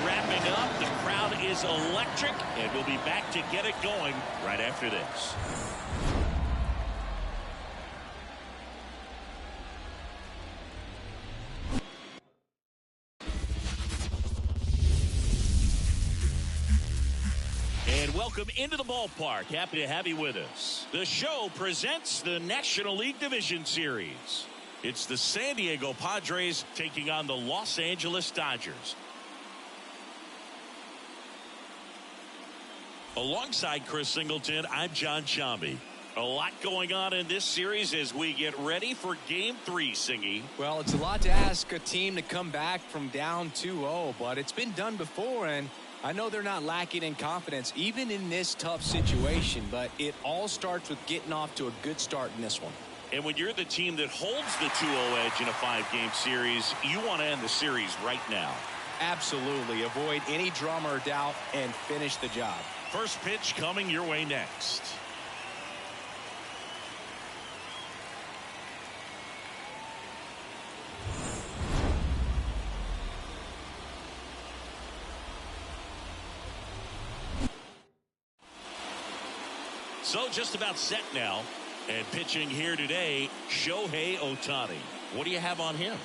Wrapping up, the crowd is electric, and we'll be back to get it going right after this. And welcome into the ballpark. Happy to have you with us. The show presents the National League Division Series. It's the San Diego Padres taking on the Los Angeles Dodgers. Alongside Chris Singleton, I'm John Shambi. A lot going on in this series as we get ready for Game 3, Singy. Well, it's a lot to ask a team to come back from down 2-0, but it's been done before, and I know they're not lacking in confidence, even in this tough situation, but it all starts with getting off to a good start in this one. And when you're the team that holds the 2-0 edge in a 5-game series, you want to end the series right now. Absolutely. Avoid any drama or doubt and finish the job. First pitch coming your way next. So just about set now. And pitching here today, Shohei Ohtani. What do you have on him?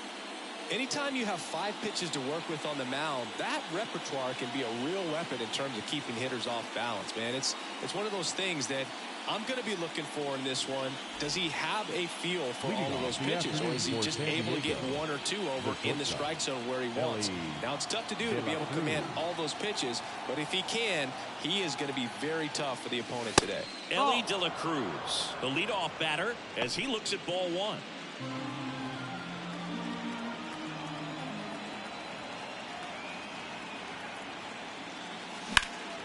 Anytime you have 5 pitches to work with on the mound, that repertoire can be a real weapon in terms of keeping hitters off balance, man. It's one of those things that I'm going to be looking for in this one. Does he have a feel for all of those pitches, or is he just able to get 1 or 2 over in the strike zone where he wants? Now, it's tough to do to be able to command all those pitches, but if he can, he is going to be very tough for the opponent today. Ellie De La Cruz, the leadoff batter, as he looks at ball 1.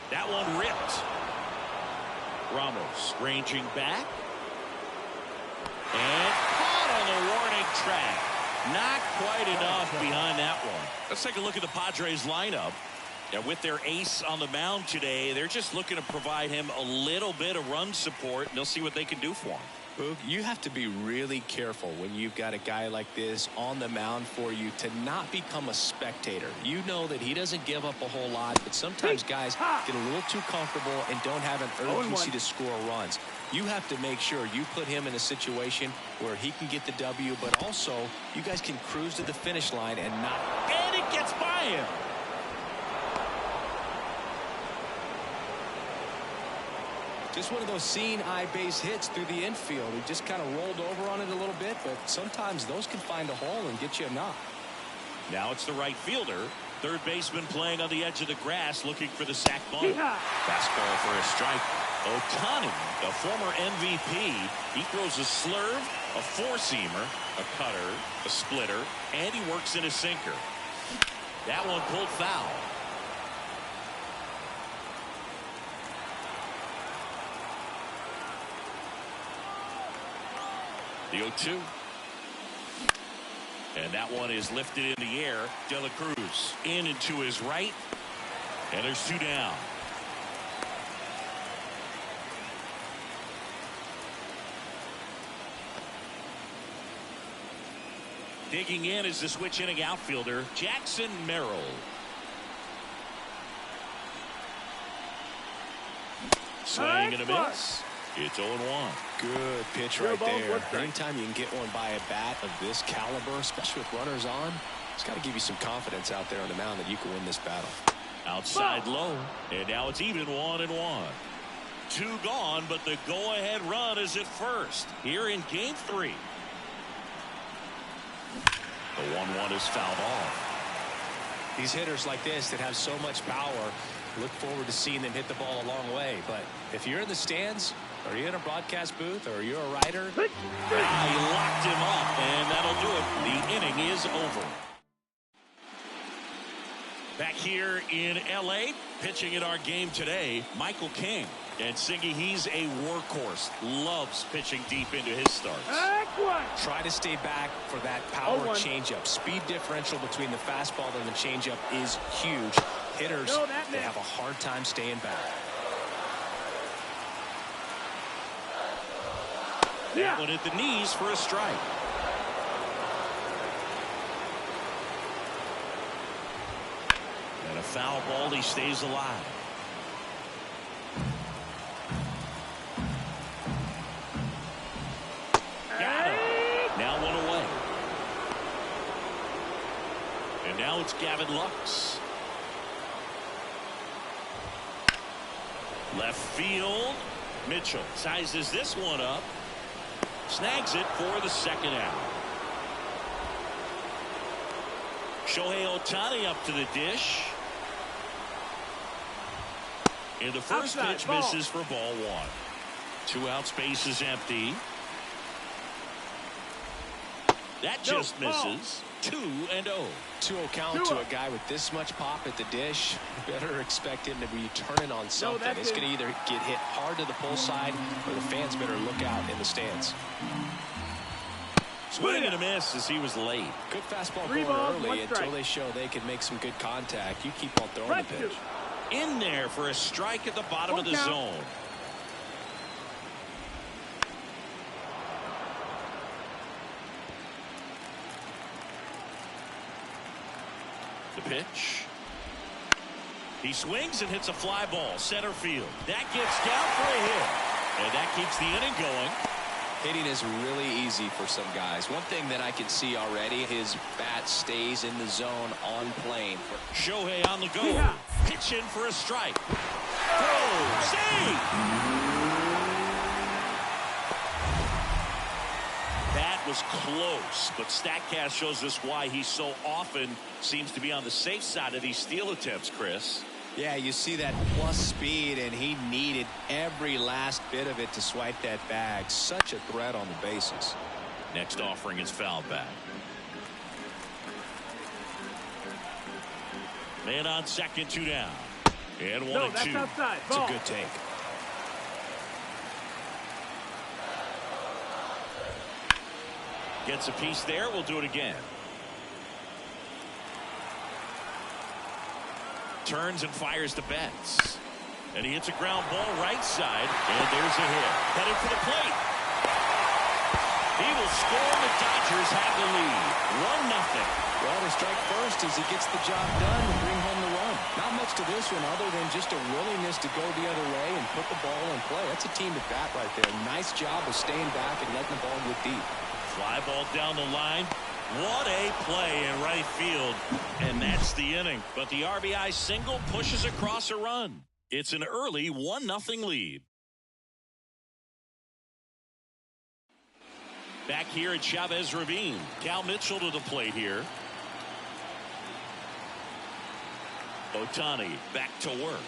That one ripped. Ramos ranging back. And caught on the warning track. Not quite enough behind that one. Let's take a look at the Padres lineup. And with their ace on the mound today, they're just looking to provide him a little bit of run support, and they'll see what they can do for him. Boog, you have to be really careful when you've got a guy like this on the mound for you to not become a spectator. You know that he doesn't give up a whole lot, but sometimes guys get a little too comfortable and don't have an urgency to score runs. You have to make sure you put him in a situation where he can get the W, but also you guys can cruise to the finish line and not. And it gets by him. Just one of those seeing eye base hits through the infield. He just kind of rolled over on it a little bit, but sometimes those can find a hole and get you a knock. Now it's the right fielder. Third baseman playing on the edge of the grass looking for the sac bunt. Fastball for a strike. Ohtani, the former MVP, he throws a slurve, a four-seamer, a cutter, a splitter, and he works in a sinker. That one pulled foul. The 0-2. And that one is lifted in the air. De La Cruz in and to his right. And there's 2 down. Digging in is the switch inning outfielder, Jackson Merrill. Swing and a miss. It's 0-1. Good pitch right there. Anytime you can get one by a bat of this caliber, especially with runners on, it's got to give you some confidence out there on the mound that you can win this battle. Outside low, and now it's even 1-1. 2 gone, but the go-ahead run is at first here in Game 3. The 1-1 is fouled off. These hitters like this that have so much power, look forward to seeing them hit the ball a long way. But if you're in the stands, or you're in a broadcast booth, or you're a writer, he locked him up, and that'll do it. The inning is over. Back here in L.A., pitching in our game today, Michael King. And Singy, he's a workhorse. Loves pitching deep into his starts. Try to stay back for that power changeup. Speed differential between the fastball and the changeup is huge. Hitters, they have a hard time staying back. That one at the knees for a strike. And a foul ball, he stays alive. Got him. Now one away. And now it's Gavin Lux. Left field. Mitchell sizes this one up. Snags it for the second out. Shohei Ohtani up to the dish. And the first pitch misses for ball 1. 2 outs, base is empty. That just misses. 2-0. 2-0 count to a guy with this much pop at the dish. You better expect him to be turning on something. It's going to either get hit hard to the pull side, or the fans better look out in the stands. Swing and a miss as he was late. Good fastball going early until they show they can make some good contact. You keep on throwing the pitch. In there for a strike at the bottom of the zone. The pitch. He swings and hits a fly ball center field. That gets down for a hit, and that keeps the inning going. Hitting is really easy for some guys. One thing that I can see already, his bat stays in the zone on plane. Shohei on the go. Pitch in for a strike. Throw. Save. That was close, but StatCast shows us why he so often seems to be on the safe side of these steal attempts, Chris. Yeah, you see that plus speed, and he needed every last bit of it to swipe that bag. Such a threat on the bases. Next offering is fouled back. Man on second, 2 down. And 1-2. Outside. It's a good take. Gets a piece there. We'll do it again. Turns and fires the Betts. And he hits a ground ball right side. And there's a hit. Headed for the plate. He will score. The Dodgers have the lead. 1-0. Well, to strike first as he gets the job done and bring home the run. Not much to this one other than just a willingness to go the other way and put the ball in play. That's a team at bat right there. Nice job of staying back and letting the ball get deep. Fly ball down the line. What a play in right field. And that's the inning. But the RBI single pushes across a run. It's an early 1-0 lead. Back here at Chavez Ravine. Cal Mitchell to the plate here. Ohtani back to work.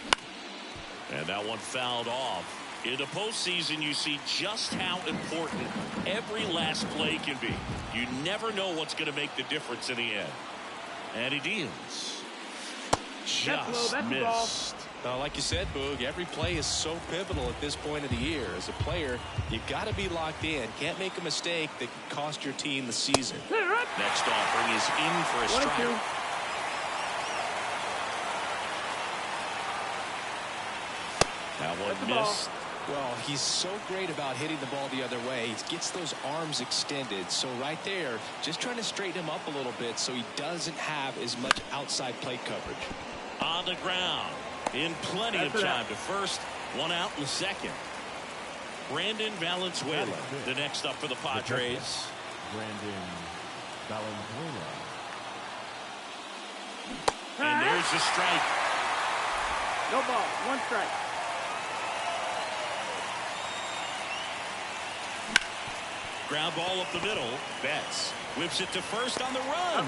And that one fouled off. In the postseason, you see just how important every last play can be. You never know what's going to make the difference in the end. And he deals. Just missed. Like you said, Boog, every play is so pivotal at this point of the year. As a player, you've got to be locked in. Can't make a mistake that could cost your team the season. Next offering is in for a strike. That one missed. Well, he's so great about hitting the ball the other way. He gets those arms extended. So right there, just trying to straighten him up a little bit so he doesn't have as much outside plate coverage. On the ground. In plenty of time to first. One out in the second. Brandon Valenzuela, the next up for the Padres. Brandon Valenzuela. And there's the strike. No ball, one strike. Ground ball up the middle. Betts whips it to first on the run.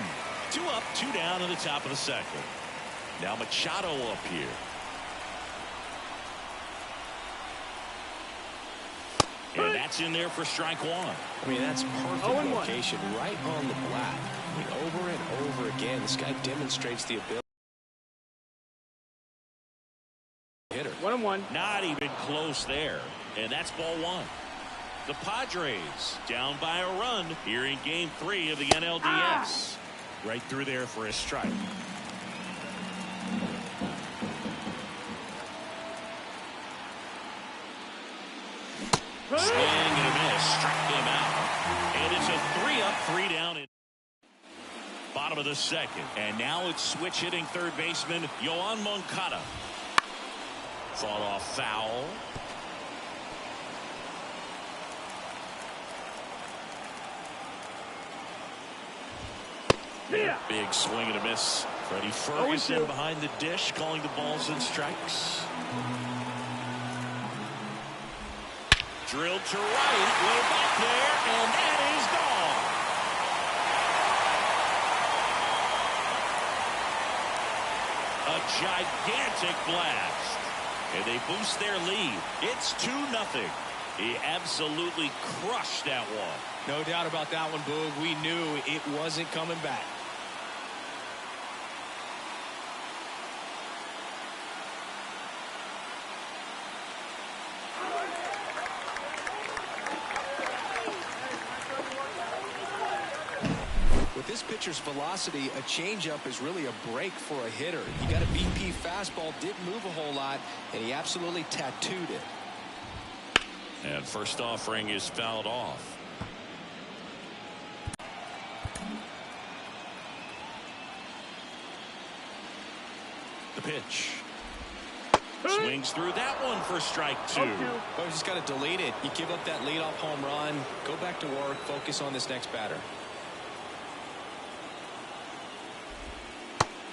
2 up, 2 down in the top of the second. Now Machado up here. And that's in there for strike one. I mean, that's perfect location, right on the black. I mean, over and over again, this guy demonstrates the ability. Hitter. 1-1. Not even close there. And that's ball one. The Padres down by a run here in game 3 of the NLDS. Right through there for a strike. Swing and a miss. Struck him out. And it's a 3-up, 3-down. Bottom of the second. And now it's switch hitting third baseman Yoan Moncada. Fought off foul. Yeah. Big swing and a miss. Freddie Ferguson behind the dish calling the balls and strikes. Drilled to right, way back there, and that is gone. A gigantic blast. And they boost their lead. It's 2-0. He absolutely crushed that one. No doubt about that one, Boog. We knew it wasn't coming back. With this pitcher's velocity, a changeup is really a break for a hitter. He got a BP fastball, didn't move a whole lot, and he absolutely tattooed it. And first offering is fouled off. The pitch. Swings through that one for strike 2. Oh, you just got to delete it. You give up that leadoff home run, go back to work, focus on this next batter.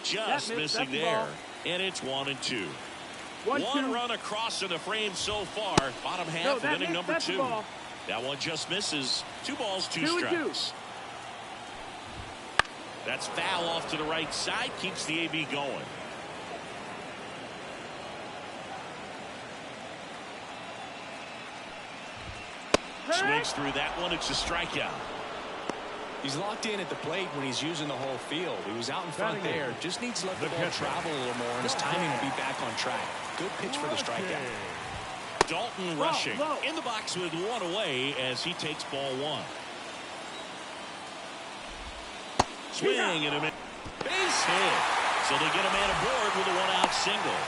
Just missing there. And it's 1-2. One run across in the frame so far. Bottom half of inning number 2. That one just misses. 2 balls, 2 strikes. That's foul off to the right side. Keeps the AB going. Swings through that one. It's a strikeout. He's locked in at the plate when he's using the whole field. He was out in front there. Just needs to let the ball travel a little more, and his timing will be back on track. Good pitch for the strikeout. Dalton rushing in the box with 1 away as he takes ball 1. Swing and a miss. Base hit. So they get a man aboard with a 1-out single.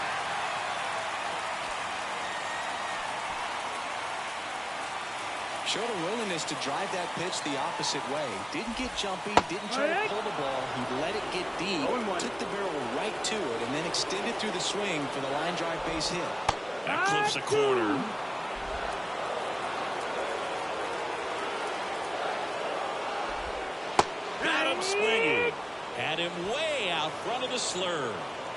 Showed a willingness to drive that pitch the opposite way. Didn't get jumpy, didn't try to pull the ball. He let it get deep, took the barrel right to it, and then extended through the swing for the line drive base hit. That clips a corner. Got him swinging. Had him way out front of the slur.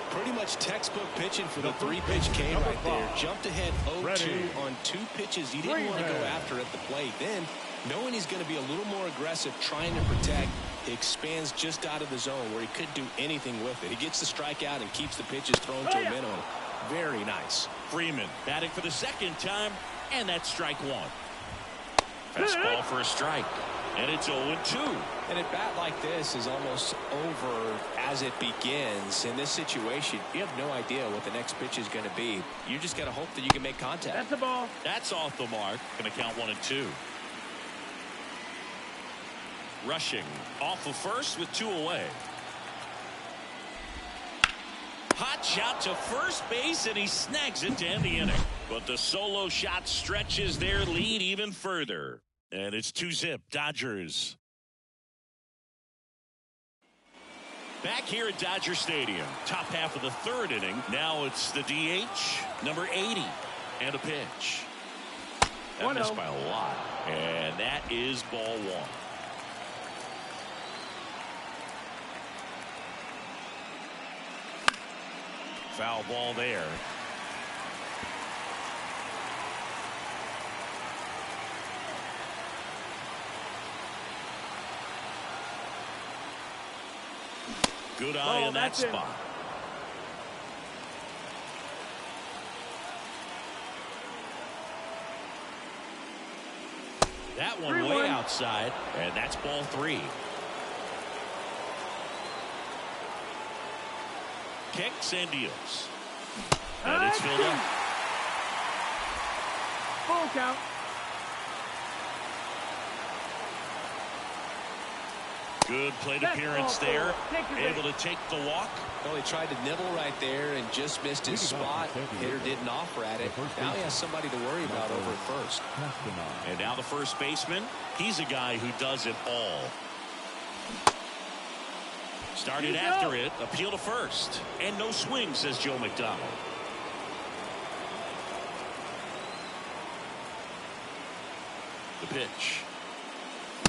Pretty much textbook pitching for the 3-pitch K right there. Jumped ahead 0-2 on 2 pitches he didn't want to go after at the plate. Then, knowing he's going to be a little more aggressive trying to protect, he expands just out of the zone where he couldn't do anything with it. He gets the strikeout and keeps the pitches thrown to a minimum. Very nice. Freeman batting for the second time, and that's strike 1. Fastball for a strike. And it's 0-2. And a bat like this is almost over as it begins. In this situation, you have no idea what the next pitch is going to be. You just got to hope that you can make contact. That's the ball. That's off the mark. Going to count 1-2. Rushing off of first with 2 away. Hot shot to first base, and he snags it to end the inning. But the solo shot stretches their lead even further. And it's 2-0 Dodgers. Back here at Dodger Stadium, top half of the 3rd inning. Now it's the DH, number 80. And a pitch. That missed by a lot. And that is ball one. Foul ball there. Good eye in that spot. That one way outside, and that's ball three. Kicks and deals. And it's filled up. Full count. Good plate appearance there. Able to take the walk. Well, he tried to nibble right there and just missed his spot. Hitter didn't offer at it. Now he has somebody to worry about over at first. And now the first baseman. He's a guy who does it all. Started after it. Appeal to first. And no swing, says Joe McDonald. The pitch.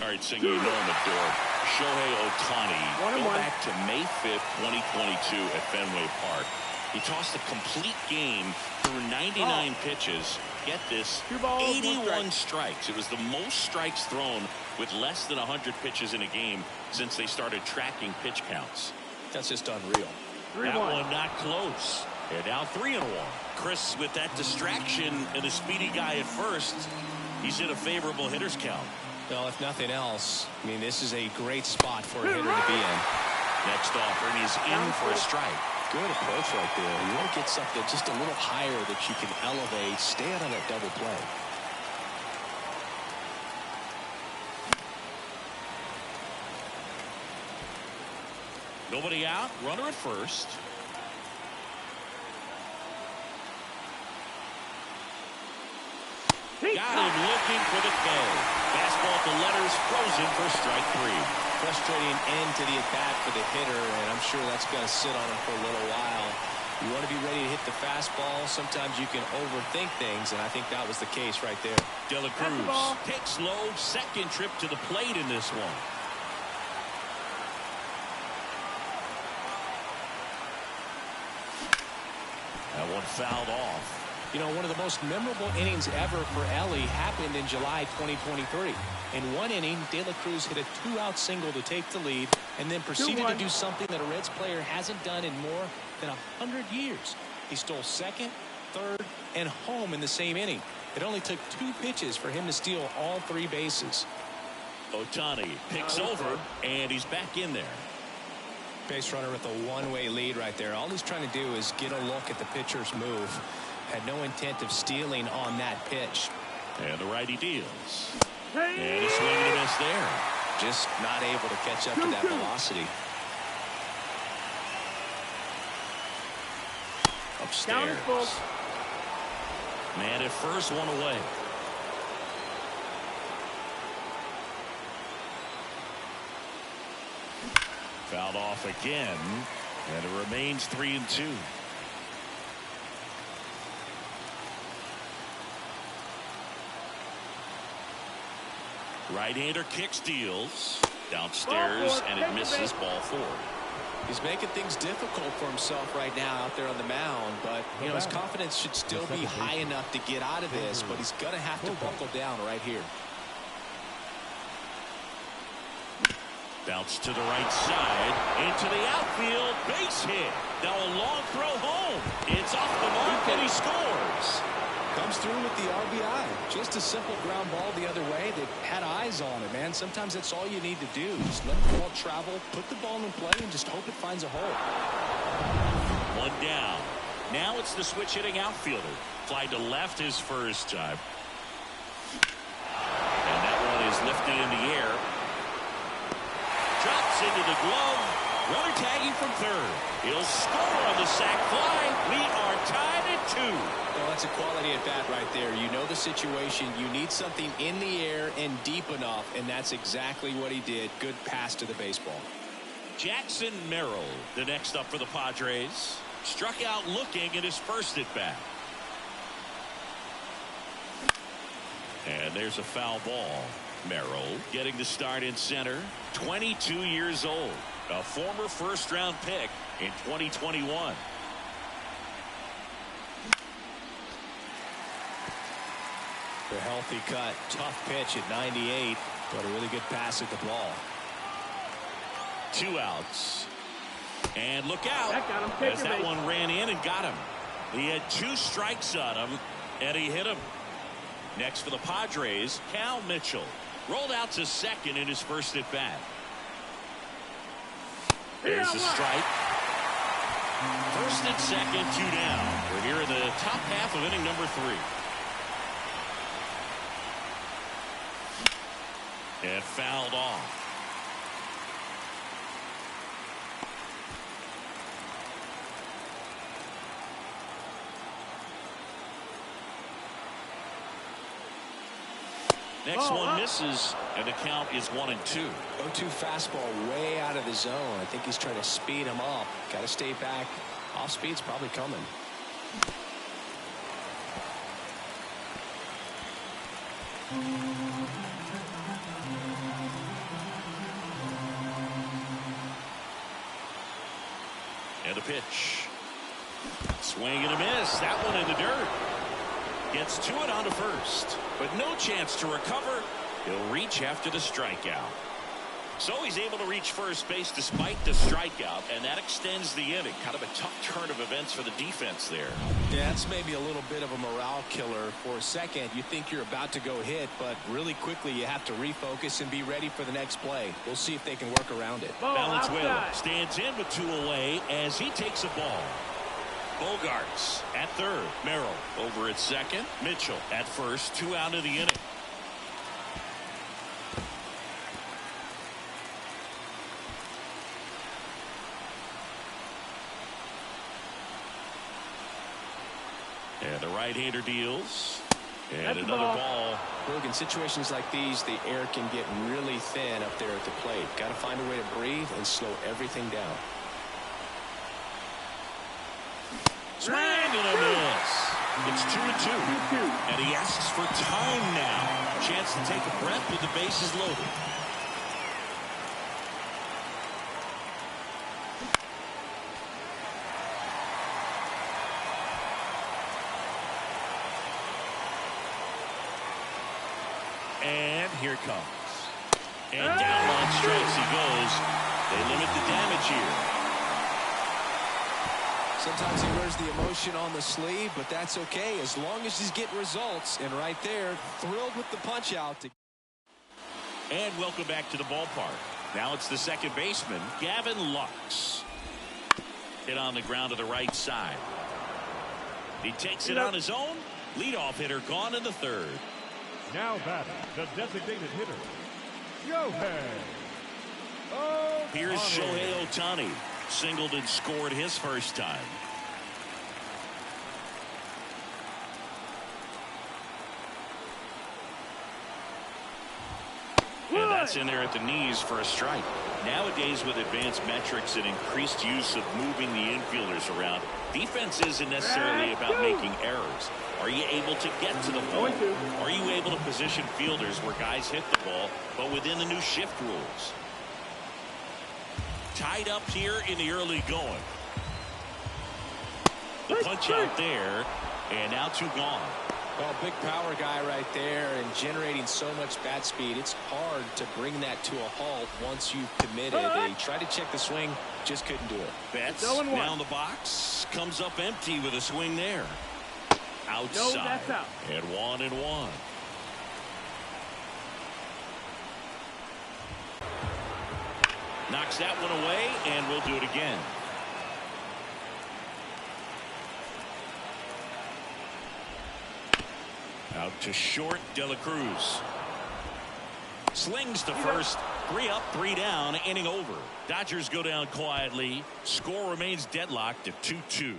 All right, singing you know him adored. Shohei Ohtani. Go back to May 5th, 2022 at Fenway Park. He tossed a complete game through 99 pitches. Get this, 81 strikes. It was the most strikes thrown with less than 100 pitches in a game since they started tracking pitch counts. That's just unreal. That one not close. And now 3-1. Chris, with that distraction and a speedy guy at first, he's in a favorable hitter's count. Well, if nothing else, I mean, this is a great spot for a hitter to be in. Next offering is in for a strike. Good approach right there. You want to get something just a little higher that you can elevate. Stay out of that double play. Nobody out. Runner at first. Got him looking for the K. Fastball at the letters, frozen for strike three. Frustrating end to the at-bat for the hitter, and I'm sure that's going to sit on him for a little while. You want to be ready to hit the fastball. Sometimes you can overthink things, and I think that was the case right there. De La Cruz takes low, second trip to the plate in this one. That one fouled off. You know, one of the most memorable innings ever for Ellie happened in July 2023. In one inning, De La Cruz hit a two-out single to take the lead and then proceeded to do something that a Reds player hasn't done in more than 100 years. He stole second, third, and home in the same inning. It only took 2 pitches for him to steal all 3 bases. Ohtani picks over, and he's back in there. Base runner with a one-way lead right there. All he's trying to do is get a look at the pitcher's move. Had no intent of stealing on that pitch. And the righty deals. And a swing and a miss there. Just not able to catch up to that velocity. Upstairs. Man at first, one away. Fouled off again. And it remains 3-2. Right-hander kicks, deals downstairs, and it misses ball 4. He's making things difficult for himself right now out there on the mound, but you know his confidence should still be high enough to get out of this, but he's gonna have to buckle down right here. Bounce to the right side, into the outfield, base hit. Now a long throw home. It's off the mark, and he scores. Comes through with the RBI. Just a simple ground ball the other way that had eyes on it, man. Sometimes that's all you need to do. Just let the ball travel, put the ball in play, and just hope it finds a hole. One down. Now it's the switch hitting outfielder. Fly to left his first time. And that one is lifted in the air. Drops into the glove. Runner tagging from third. He'll score on the sac fly. We are tied at 2. Well, that's a quality at bat right there. You know the situation. You need something in the air and deep enough, and that's exactly what he did. Good pass to the baseball. Jackson Merrill, the next up for the Padres, struck out looking in his first at bat. And there's a foul ball. Merrill getting the start in center. 22 years old. A former first-round pick in 2021. A healthy cut. Tough pitch at 98, but a really good pass at the ball. 2 outs. And look out. That got him. As that one ran in and got him. He had 2 strikes on him, and he hit him. Next for the Padres, Cal Mitchell. Rolled out to second in his first at bat. There's a strike. First and second, 2 down. We're here in the top half of inning number 3. And fouled off. Next one misses, and the count is 1-2. 0-2 fastball way out of the zone. I think he's trying to speed him up. Got to stay back. Off speed's probably coming. And the pitch. Swing and a miss. That one in the dirt. Gets to it on to first, but no chance to recover. He'll reach after the strikeout. So he's able to reach first base despite the strikeout, and that extends the inning. Kind of a tough turn of events for the defense there. Yeah, that's maybe a little bit of a morale killer. For a second, you think you're about to go hit, but really quickly you have to refocus and be ready for the next play. We'll see if they can work around it. Valenzuela stands in with 2 away as he takes a ball. Bogarts at third. Merrill over at second. Mitchell at first. 2 out of the inning. And the right-hander deals. And another ball. Look, in situations like these, the air can get really thin up there at the plate. Got to find a way to breathe and slow everything down. Swing and a miss. It's 2-2. And he asks for time now. Chance to take a breath with the bases loaded. And here it comes. And down on strikes he goes. They limit the damage here. Sometimes he wears the emotion on the sleeve, but that's okay as long as he's getting results. And right there, thrilled with the punch out. And welcome back to the ballpark. Now it's the second baseman, Gavin Lux. Hit on the ground to the right side. He takes it on his own. Leadoff hitter gone in the third. Now batting, the designated hitter, Shohei. Here's Shohei Ohtani. Singled and scored his first time. And that's in there at the knees for a strike. Nowadays, with advanced metrics and increased use of moving the infielders around, defense isn't necessarily about making errors. Are you able to get to the ball? Are you able to position fielders where guys hit the ball, but within the new shift rules? Tied up here in the early going. The punch out there, and now 2 gone. Well, big power guy right there and generating so much bat speed. It's hard to bring that to a halt once you've committed. They tried to check the swing, just couldn't do it. Betts now in the box, comes up empty with a swing there. Outside. No, that's out. And 1-1. Knocks that one away, and we'll do it again. Out to short, De La Cruz. Slings to first. 3 up, 3 down, inning over. Dodgers go down quietly. Score remains deadlocked at 2-2.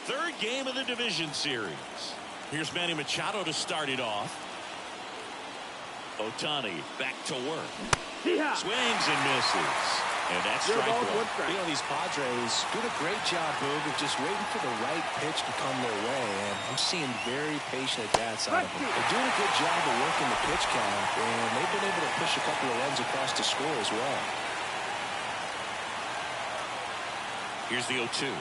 Third game of the division series. Here's Manny Machado to start it off. Ohtani back to work. Swings and misses. And that's Zero strike balls, one. one strike. You know, these Padres doing a great job, Boog, of just waiting for the right pitch to come their way. And I'm seeing very patient at-bats out of them. They're doing a good job of working the pitch count, and they've been able to push a couple of runs across the score as well. Here's the 0-2.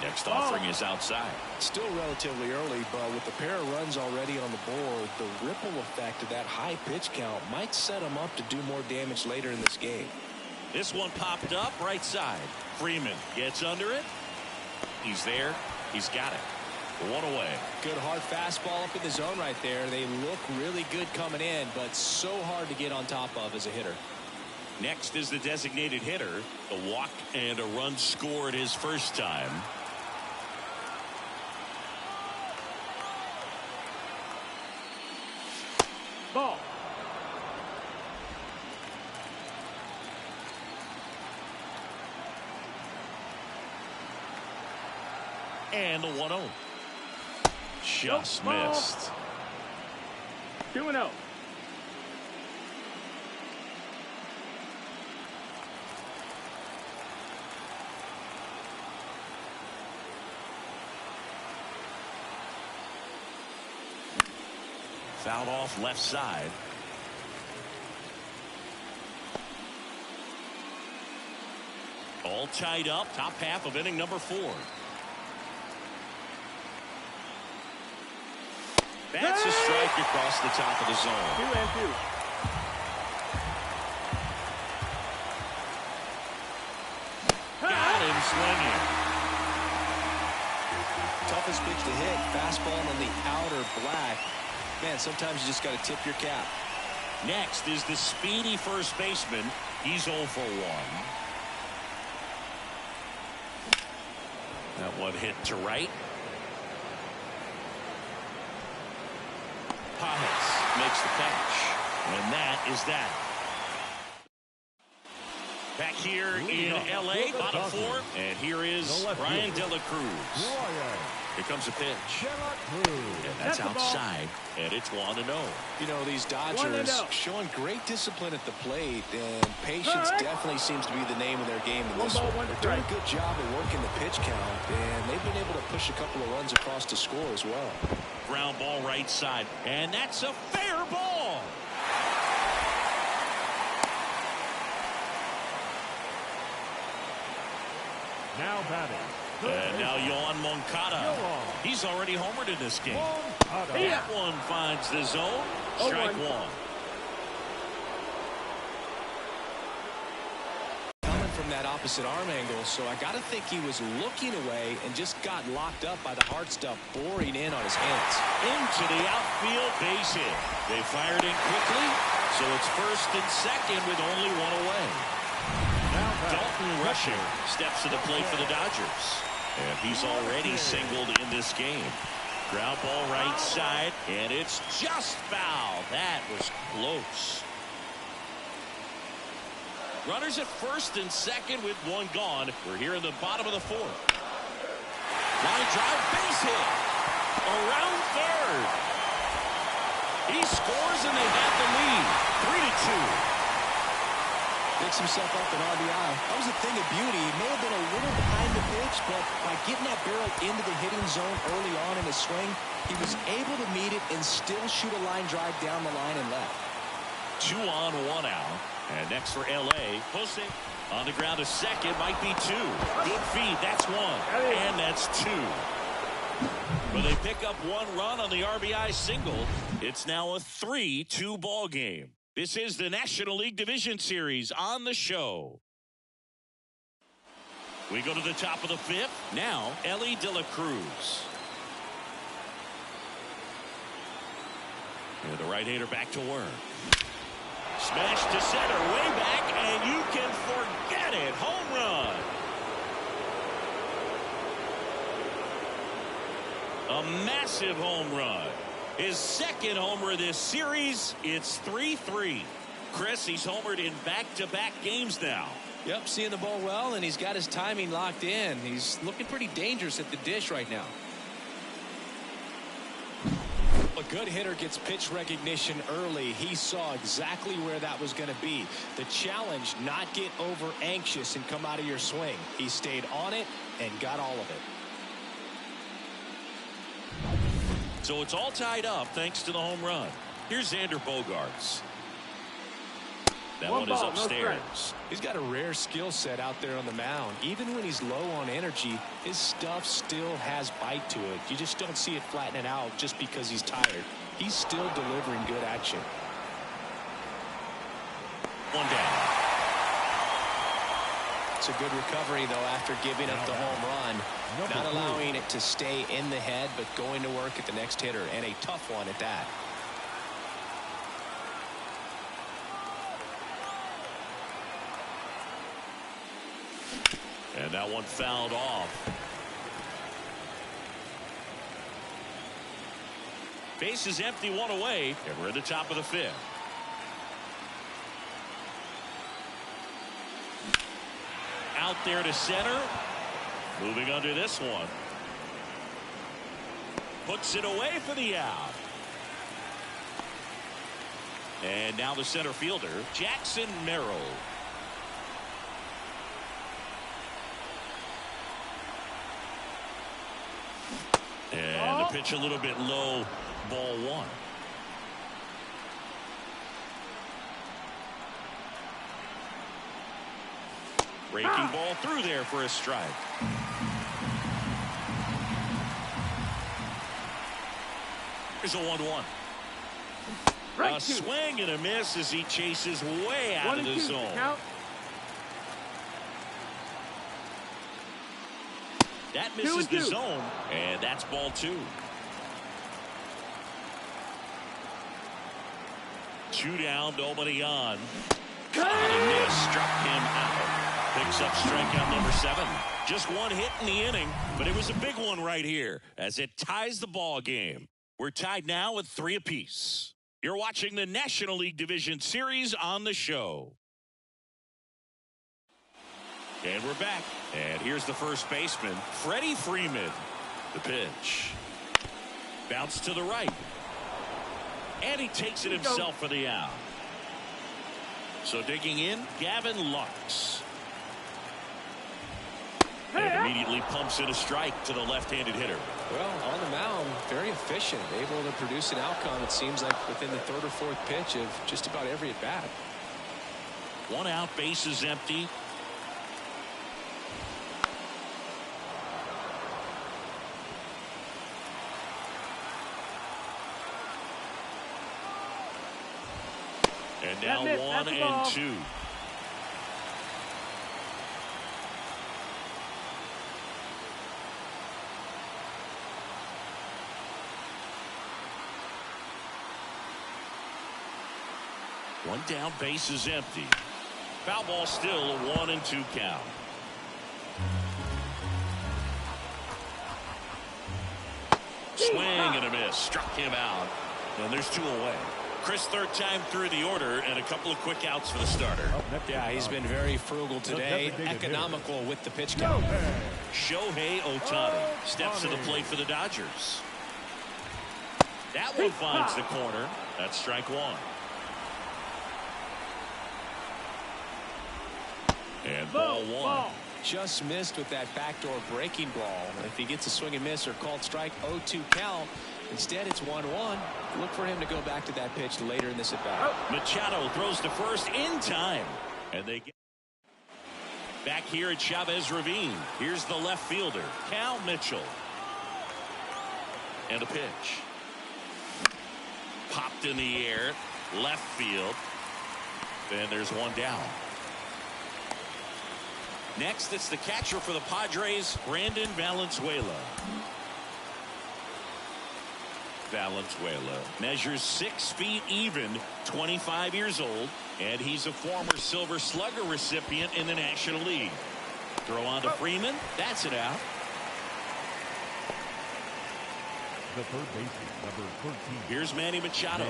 Next offering is outside. Still relatively early, but with the pair of runs already on the board, the ripple effect of that high pitch count might set them up to do more damage later in this game. This one popped up right side. Freeman gets under it. He's there. He's got it. One away. Good hard fastball up in the zone right there. They look really good coming in, but so hard to get on top of as a hitter. Next is the designated hitter. A walk and a run scored his first time. Ball. And a 1-0. Just Ball. missed. 2-0. Fouled off left side. All tied up. Top half of inning number 4. That's a strike across the top of the zone. 2-2. Got him swinging. Toughest pitch to hit. Fastball on the outer black. Man, sometimes you just got to tip your cap. Next is the speedy first baseman. He's 0 for 1. That one hit to right. Pajes makes the catch. And that is that. Back here in L.A., bottom 4. And here is Brian De La Cruz. Here comes a pitch. And that's outside. And it's 1-0. You know, these Dodgers showing great discipline at the plate, and patience definitely seems to be the name of their game in this one. They're doing a good job of working the pitch count, and they've been able to push a couple of runs across the score as well. Ground ball right side. And that's a fair ball. Now batting. And now Yoan Moncada. He's already homered in this game. That one finds the zone. Strike 1. Coming from that opposite arm angle, so I got to think he was looking away and just got locked up by the hard stuff boring in on his hands. Into the outfield base hit. They fired in quickly, so it's first and second with only 1 away. Dalton Rushing steps to the plate for the Dodgers. And he's already singled in this game. Ground ball right side, and it's just foul. That was close. Runners at first and second with 1 gone. We're here in the bottom of the 4th. Line drive, base hit. Around third. He scores, and they have the lead. 3-2. Picks himself up an RBI. That was a thing of beauty. He may have been a little behind the pitch, but by getting that barrel into the hitting zone early on in his swing, he was able to meet it and still shoot a line drive down the line and left. 2 on, 1 out. And next for L.A., Jose on the ground to second, might be 2. Good feed, that's 1. And that's 2. Well, they pick up 1 run on the RBI single. It's now a 3-2 ball game. This is the National League Division Series on the show. We go to the top of the 5th. Now, Ellie De La Cruz. And the right-hander back to work. Smash to center, way back, and you can forget it. Home run. A massive home run. His second homer this series. It's 3-3. Chris, he's homered in back-to-back games now. Yep, seeing the ball well, and he's got his timing locked in. He's looking pretty dangerous at the dish right now. A good hitter gets pitch recognition early. He saw exactly where that was going to be. The challenge, not get over anxious and come out of your swing. He stayed on it and got all of it. So it's all tied up thanks to the home run. Here's Xander Bogaerts. That one is upstairs. He's got a rare skill set out there on the mound. Even when he's low on energy, his stuff still has bite to it. You just don't see it flattening out just because he's tired. He's still delivering good action. One down. It's a good recovery, though, after giving up the home run. Not allowing it to stay in the head, but going to work at the next hitter, and a tough one at that. And that one fouled off. Base is empty, one away, and we're at the top of the fifth. Out there to center. Moving under this one. Puts it away for the out. And now the center fielder, Jackson Merrill. And the pitch a little bit low, ball one. Breaking ball through there for a strike. Here's a 1-1. A swing and a miss as he chases way out of the zone. That misses the zone, and that's ball two. 2 down, nobody on. And a miss struck him out. Picks up strikeout number 7. Just one hit in the inning, but it was a big one right here as it ties the ball game. We're tied now with 3 apiece. You're watching the National League Division Series on the show. And we're back. And here's the first baseman, Freddie Freeman. The pitch. Bounce to the right. And he takes it himself for the out. So digging in, Gavin Lux. And immediately pumps in a strike to the left-handed hitter. Well, on the mound, very efficient. Able to produce an outcome, it seems like, within the 3rd or 4th pitch of just about every at-bat. 1 out, base is empty. And now 1 and 2. One down, base is empty. Foul ball still, a 1 and 2 count. Swing and a miss, struck him out. And there's 2 away. Chris, 3rd time through the order, and a couple of quick outs for the starter. Yeah, he's been very frugal today, economical with the pitch count. Shohei Ohtani steps to the plate for the Dodgers. That one finds the corner. That's strike 1. And ball 1. Just missed with that backdoor breaking ball. If he gets a swing and miss or called strike, 0-2 count. Instead, it's 1-1. Look for him to go back to that pitch later in this at-bat. Machado throws to first in time. And they get back here at Chavez Ravine. Here's the left fielder, Cal Mitchell. And a pitch. Popped in the air, left field. And there's 1 down. Next, it's the catcher for the Padres, Brandon Valenzuela. Valenzuela measures 6 feet even, 25 years old, and he's a former Silver Slugger recipient in the National League. Throw on to Freeman. That's it out. The third baseman, number 13. Here's Manny Machado.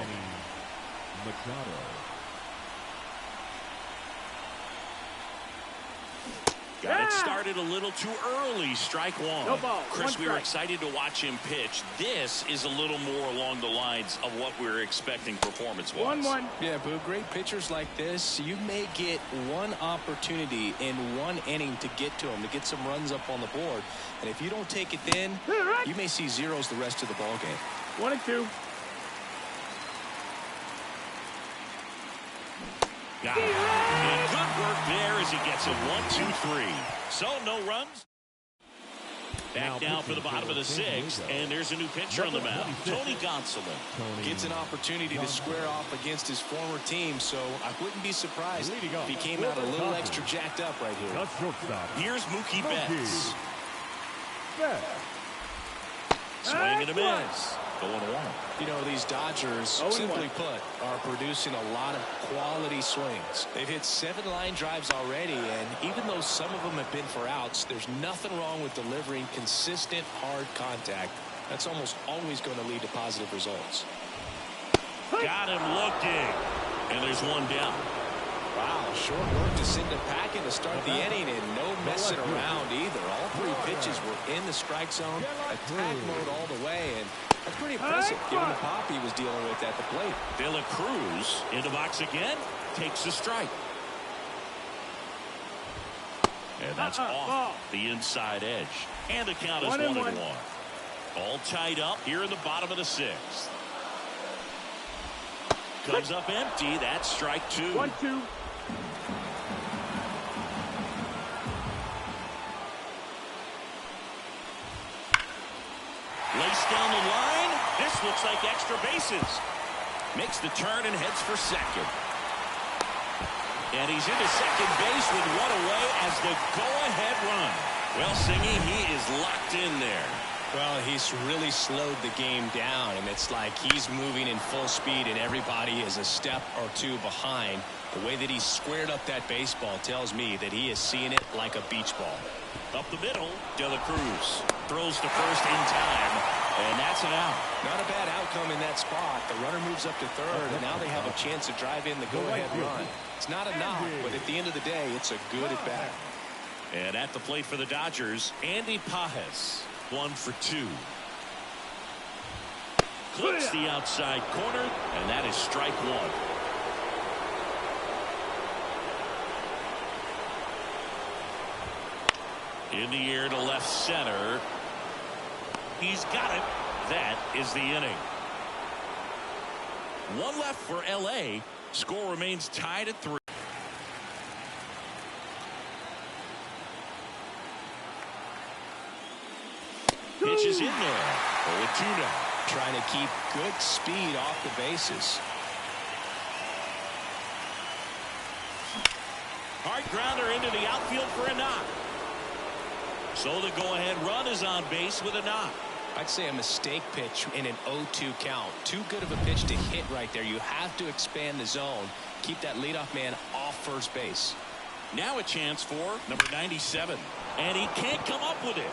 Got it started a little too early. Strike one. No ball. Chris, One we were strike. excited to watch him pitch. This is a little more along the lines of what we were expecting performance-wise. 1-1. Yeah, Boo, great pitchers like this, you may get one opportunity in one inning to get to them, to get some runs up on the board. And if you don't take it then, you may see zeros the rest of the ball game. 1-2. Got it. And good work there as he gets it 1, 2, 3. So no runs. Back now for the bottom of the sixth, and there's a new pitcher on the mound, Tony Gonsolin. Gets an opportunity to square off against his former team, so I wouldn't be surprised if he came out a little extra jacked up right here. That's shortstop. Here's Mookie Betts. Betts. Swing and a miss. Going 1. You know, these Dodgers, simply put, are producing a lot of quality swings. They've hit 7 line drives already, and even though some of them have been for outs, there's nothing wrong with delivering consistent, hard contact. That's almost always going to lead to positive results. Got him looking. And there's one down. Wow, short work to send him packing to start the inning, and no messing around either. All 3 pitches were in the strike zone, attack mode all the way, and that's pretty impressive given the pop he was dealing with at the plate. De La Cruz in the box again, takes a strike. And that's off the inside edge. And the count is 1-1. All tied up here in the bottom of the 6th. Comes up empty. That's strike 2. 1-2. Laced down the line. This looks like extra bases. Makes the turn and heads for second. And he's into second base with 1 away as the go-ahead run. Well, Singy, he is locked in there. Well, he's really slowed the game down, and it's like he's moving in full speed, and everybody is a step or 2 behind. The way that he squared up that baseball tells me that he is seeing it like a beach ball. Up the middle, De La Cruz throws to first in time, and that's an out. Not a bad outcome in that spot. The runner moves up to third, and now they have a chance to drive in the go-ahead run. It's not a knock, but at the end of the day, it's a good at-bat. And at the plate for the Dodgers, Andy Pages, 1 for 2. Clips the outside corner, and that is strike 1. In the air to left center. He's got it. That is the inning. 1 left for LA. Score remains tied at 3. Pitch is in there. 0-2 now. Trying to keep good speed off the bases. Hard grounder into the outfield for a knock. So the go-ahead run is on base with a knock. I'd say a mistake pitch in an 0-2 count. Too good of a pitch to hit right there. You have to expand the zone. Keep that leadoff man off first base. Now a chance for number 97. And he can't come up with it.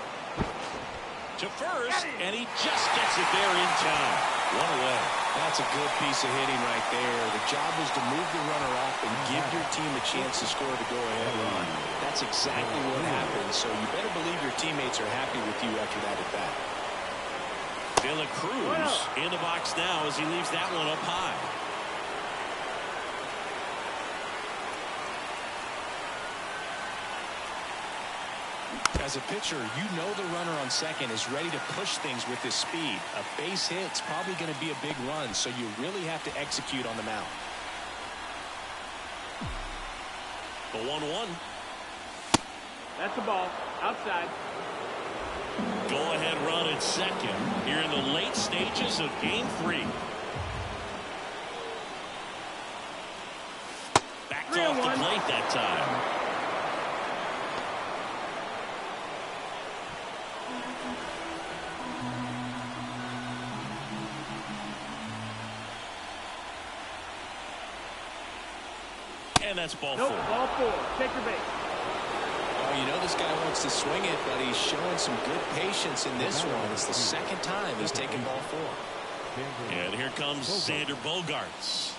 To first, and he just gets it there in time. 1 away. That's a good piece of hitting right there. The job was to move the runner up and give your team a chance to score the go-ahead run. That's exactly what happened, so you better believe your teammates are happy with you after that at-bat. De La Cruz in the box now as he leaves that one up high. As a pitcher, you know the runner on second is ready to push things with his speed. A base hit's probably going to be a big run, so you really have to execute on the mound. The 1-1. That's the ball. Outside. Go-ahead run at second here in the late stages of Game 3. Backed off the plate that time. And that's ball 4. Ball 4. Take your base. Oh, you know this guy wants to swing it, but he's showing some good patience in this one. It's the second time he's taken ball 4. And here comes Xander Bogaerts.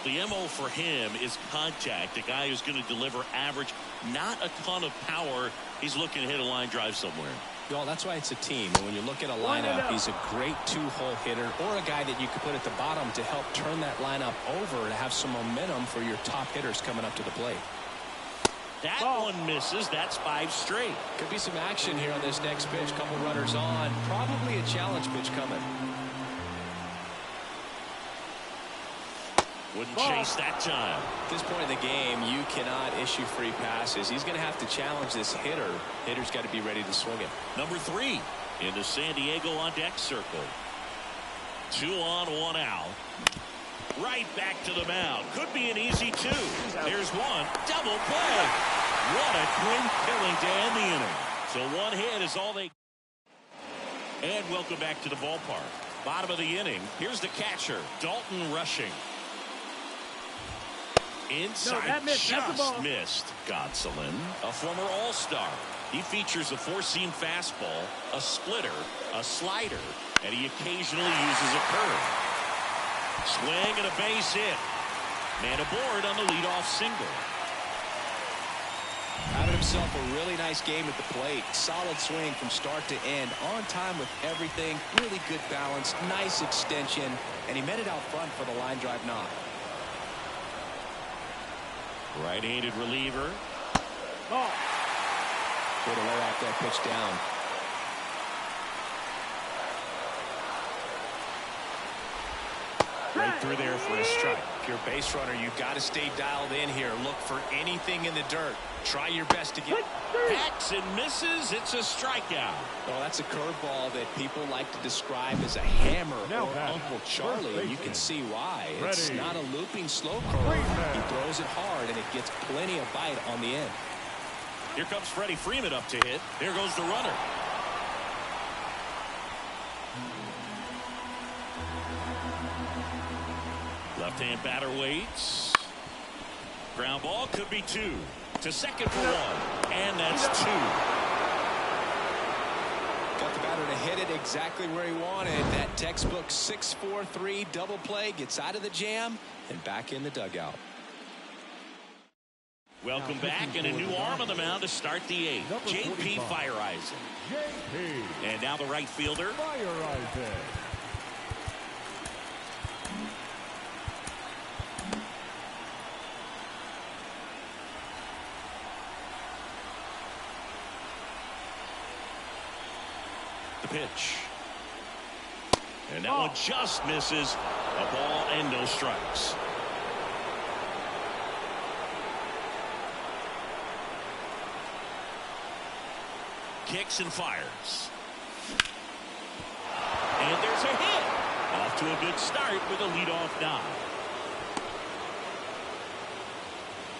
The MO for him is contact. A guy who's going to deliver average not a ton of power. He's looking to hit a line drive somewhere. Well, that's why it's a team. And when you look at a lineup, he's a great two-hole hitter or a guy that you could put at the bottom to help turn that lineup over to have some momentum for your top hitters coming up to the plate. That one misses. That's 5 straight. Could be some action here on this next pitch. Couple runners on. Probably a challenge pitch coming. Wouldn't chase that time. At this point in the game, you cannot issue free passes. He's going to have to challenge this hitter. Hitter's got to be ready to swing it. Number 3 into San Diego on deck circle. 2 on, 1 out. Right back to the mound. Could be an easy 2. There's 1. Double play. What a great killing to end the inning. So 1 hit is all they. And welcome back to the ballpark. Bottom of the inning. Here's the catcher, Dalton Rushing. Inside, just missed. Gonsolin, a former All-Star. He features a 4-seam fastball, a splitter, a slider, and he occasionally uses a curve. Swing and a base hit. Man aboard on the leadoff single. Having himself a really nice game at the plate. Solid swing from start to end. On time with everything. Really good balance. Nice extension. And he met it out front for the line drive knock. Right-handed reliever. Way to lay out that pitch down. Right through there for a strike. If you're a base runner, you've got to stay dialed in here. Look for anything in the dirt. Try your best to get. Hacks and misses. It's a strikeout. Well, that's a curveball that people like to describe as a hammer Now or back. Uncle Charlie, and you can see why. It's Ready. not a looping slow curve. He throws it hard, and it gets plenty of bite on the end. Here comes Freddie Freeman up to hit. There goes the runner. Left-hand batter waits. Ground ball could be 2. To second for 1. And that's 2. Got the batter to hit it exactly where he wanted. That textbook 6-4-3 double play gets out of the jam and back in the dugout. Welcome back, and a new arm on the mound to start the 8th. JP Fireisen. JP. And now the right fielder. Fireisen. The pitch. And that one just misses. A ball and no strikes. Kicks and fires. And there's a hit. Off to a good start with a leadoff knock.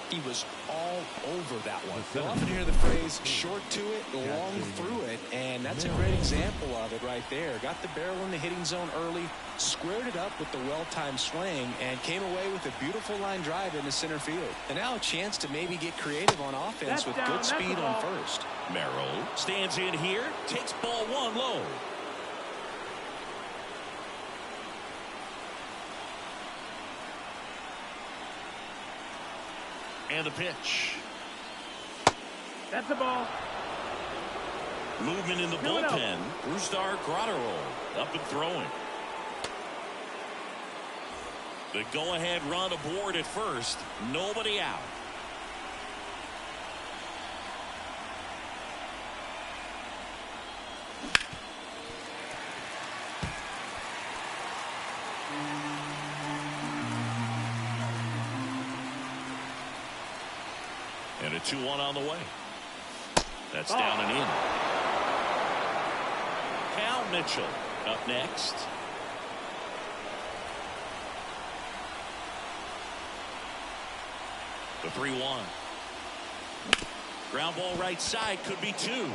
He was all over that one. You'll often hear the phrase short to it, long through it, and that's a great example of it right there. Got the barrel in the hitting zone early, squared it up with the well-timed swing, and came away with a beautiful line drive into center field. And now a chance to maybe get creative on offense with good speed on first. Merrill stands in here, takes ball 1 low. And the pitch. That's a ball. Movement in the bullpen. Brusdar Grotterol up and throwing. The go-ahead run aboard at first. Nobody out. And a 2-1 on the way. That's down and in. Cal Mitchell up next. The 3-1. Ground ball right side, could be 2.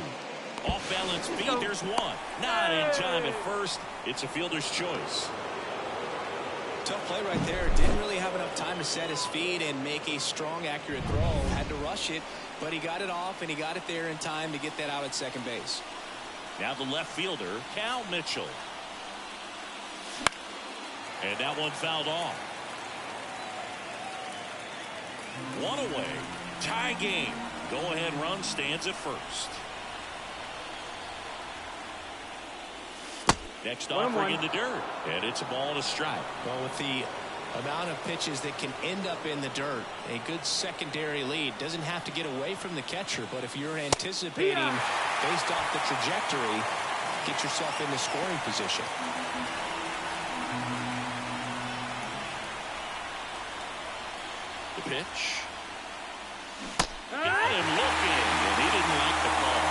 Off balance feet, there's 1. Not in time at first. It's a fielder's choice. Tough play right there. Didn't really have enough time to set his feet and make a strong, accurate throw. Had to rush it, but he got it off, and he got it there in time to get that out at second base. Now the left fielder, Cal Mitchell. And that one fouled off. 1 away. Tie game. Go-ahead run stands at first. Next offering in the dirt, and it's a ball and a strike. Well, with the amount of pitches that can end up in the dirt, a good secondary lead doesn't have to get away from the catcher, but if you're anticipating based off the trajectory, get yourself into scoring position. The pitch. Got him looking, and he didn't like the call.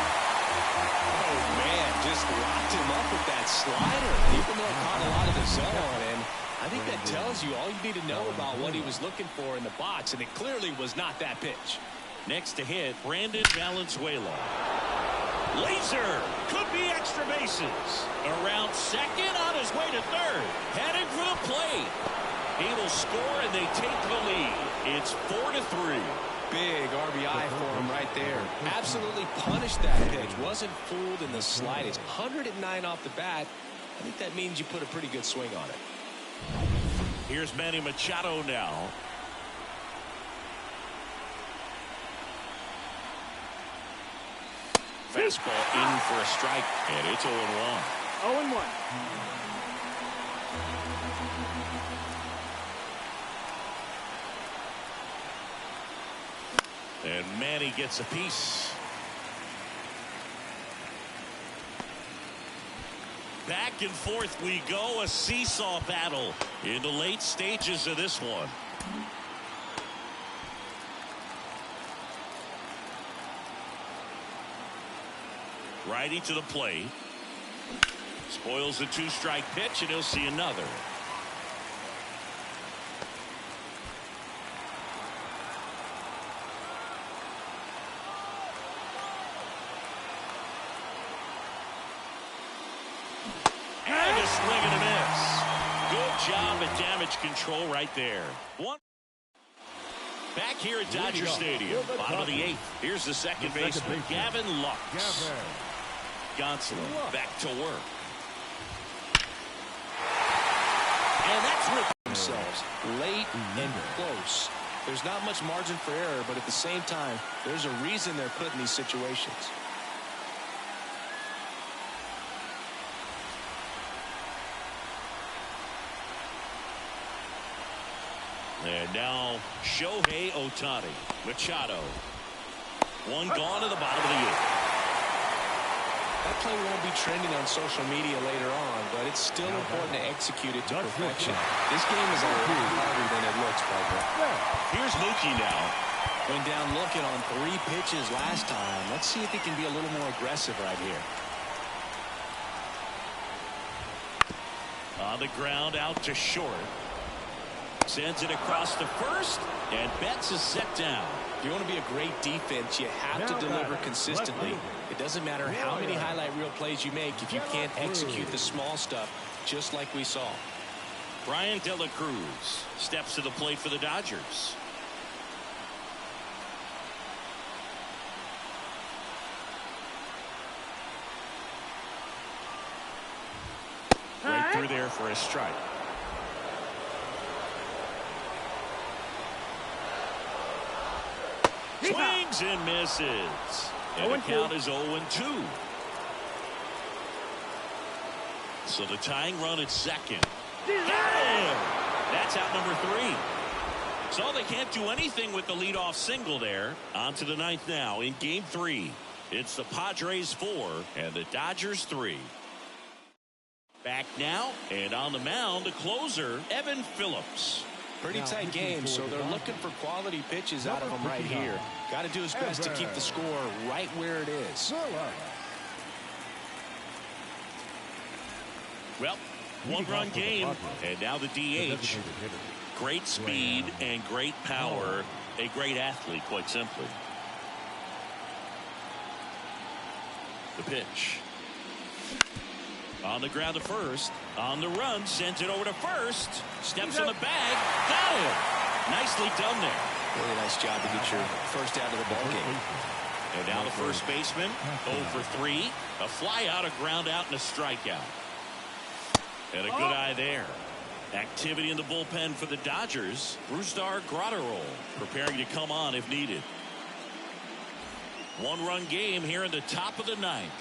Oh, man, just locked him up with that slider, even though it caught a lot of the zone. And I think that tells you all you need to know about what he was looking for in the box, and it clearly was not that pitch. Next to hit, Brandon Valenzuela. Laser could be extra bases. Around second, on his way to third. Heading for the plate. He will score, and they take the lead. It's 4-3. Big RBI for him right there. Absolutely punished that pitch. Wasn't fooled in the slightest. 109 off the bat. I think that means you put a pretty good swing on it. Here's Manny Machado now. Fastball in for a strike, and it's 0-1. 0-1. And Manny gets a piece. Back and forth we go, a seesaw battle in the late stages of this one. Righty to the plate. Spoils the 2-strike pitch, and he'll see another. And a swing and a miss. Good job at damage control right there. Back here at Dodger Stadium, bottom of the 8th. Here's the second baseman, Gavin Lux. Gonsolin back to work. And that's with themselves late and close. There's not much margin for error, but at the same time, there's a reason they're put in these situations. And now Shohei Ohtani. Machado. One gone to the bottom of the 8th. That play won't be trending on social media later on, but it's still important to execute it to perfection. This game is a lot harder than it looks, partner. Here's Mookie now. Went down looking on 3 pitches last time. Let's see if he can be a little more aggressive right here. On the ground, out to short. Sends it across to first, and Betts is set down. If you want to be a great defense, you have to deliver consistently. It doesn't matter how many highlight reel plays you make if you can't execute the small stuff, just like we saw. Brian De La Cruz steps to the plate for the Dodgers. Right through there for a strike. Swings and misses. And the count is 0-2. So the tying run at second. Got him! That's out number 3. So they can't do anything with the leadoff single there. On to the 9th now in Game 3. It's the Padres 4 and the Dodgers 3. Back now, and on the mound, the closer, Evan Phillips. Pretty tight game, so they're looking for quality pitches out of him right here. Got to do his best to keep the score right where it is. Well, 1-run game, and now the DH. Great speed and great power. A great athlete, quite simply. The pitch. On the ground to first. On the run, sends it over to first. Steps in the bag. Got it. Nicely done there. Really nice job to get your first out of the ball game. And now the first baseman, 0 for 3. A fly out, a ground out, and a strikeout. And a good eye there. Activity in the bullpen for the Dodgers. Brusdar Graterol preparing to come on if needed. One-run game here in the top of the ninth.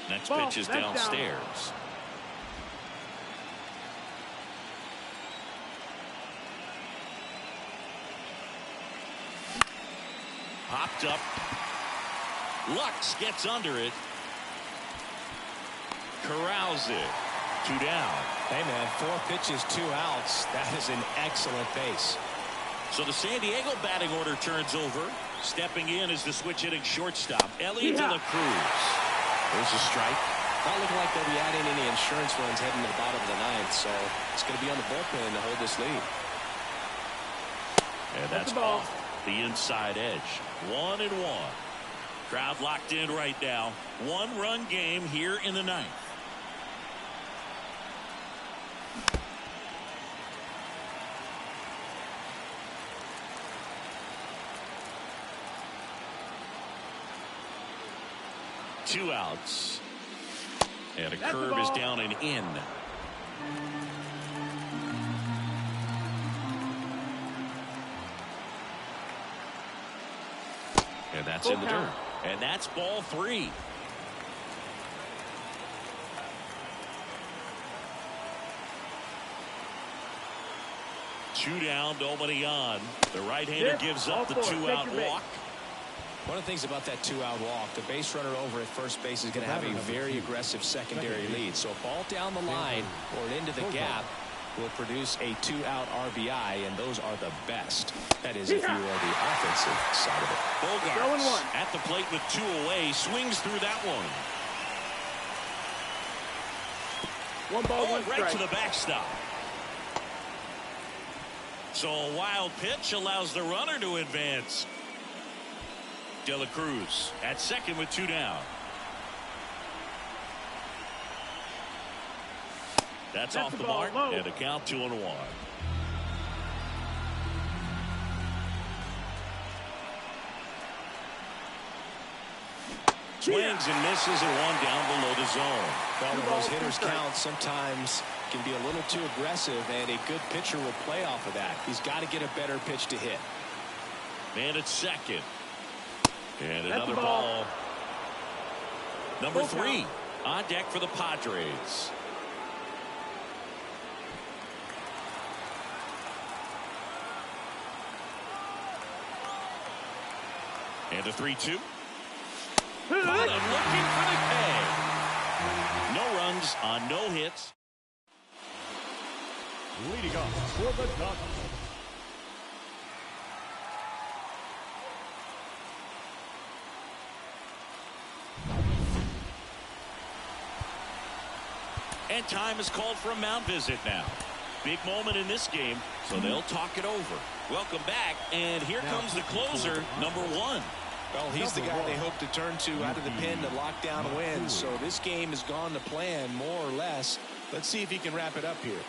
Next pitch is downstairs. Popped up. Lux gets under it. Corrals it. 2 down. Hey, man, 4 pitches, 2 outs. That is an excellent pace. So the San Diego batting order turns over. Stepping in is the switch-hitting shortstop, Ellie De La Cruz. There's a strike. Not looking like they'll be adding any insurance runs heading to the bottom of the ninth, so it's going to be on the bullpen to hold this lead. And that's off the inside edge. 1-1. Crowd locked in right now. 1-run game here in the ninth. Two outs. And a curve is down and in. And that's in the dirt. And that's ball 3. Two down, nobody on. The right-hander gives up the 2-out walk. One of the things about that 2-out walk, the base runner over at first base is going to have a very aggressive secondary lead. So a ball down the line or into the gap will produce a 2-out RBI, and those are the best. That is if you are the offensive side of it. Bogarts at the plate with 2 away, swings through that one. 1 ball, 1 strike. Right to the backstop. So a wild pitch allows the runner to advance. De La Cruz at second with 2 down. That's off the mark and a count 2-1. Swings and misses and 1 down below the zone. Well, when those hitters count, sometimes can be a little too aggressive, and a good pitcher will play off of that. He's got to get a better pitch to hit. Man at second. And another ball. Number 3 on deck for the Padres. And a 3-2. Caught him looking for the K. No runs on no hits. Leading off for the Dodgers. And time is called for a mound visit now. Big moment in this game, so they'll talk it over. Welcome back, and here comes the closer, number 1. Well, he's the guy they hope to turn to out of the pen to lock down wins. So this game has gone to plan, more or less. Let's see if he can wrap it up here.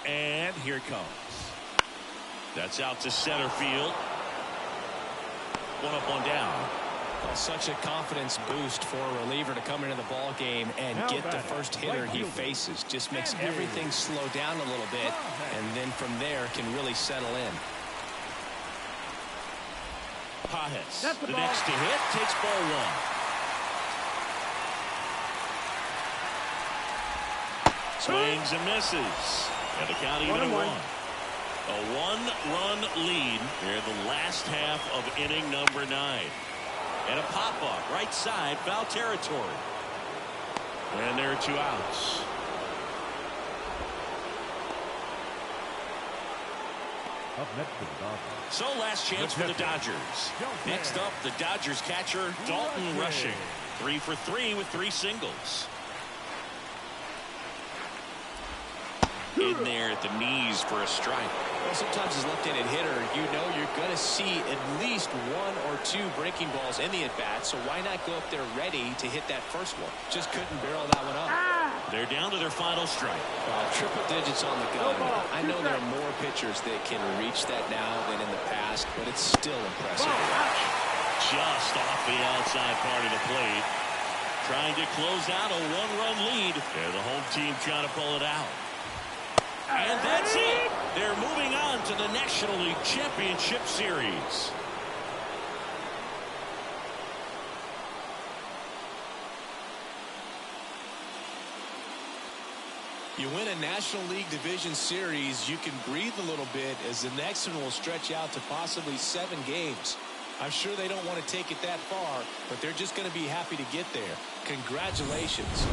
And here it comes. That's out to center field. 1 up, 1 down. Well, such a confidence boost for a reliever to come into the ball game and get the first hitter he faces. Just makes everything slow down a little bit, and then from there can really settle in. Pajes, the next to hit, takes ball 1. Swings and misses. And the count even at 1. A 1-run lead here in the last half of inning number 9. And a pop-up right side, foul territory. And there are 2 outs. Up next to the Dodgers. So last chance for the Dodgers. Next up, the Dodgers catcher, Dalton Rushing. 3 for 3 with 3 singles. In there at the knees for a strike. Well, sometimes as a left-handed hitter, you know you're going to see at least 1 or 2 breaking balls in the at-bat, so why not go up there ready to hit that first one? Just couldn't barrel that one up. They're down to their final strike. Triple digits on the gun. I know there are more pitchers that can reach that now than in the past, but it's still impressive. Just off the outside part of the plate. trying to close out a one-run lead. And the home team trying to pull it out. And that's it. They're moving on to the National League Championship Series. You win a National League Division Series, you can breathe a little bit as the next one will stretch out to possibly 7 games. I'm sure they don't want to take it that far, but they're just going to be happy to get there. Congratulations.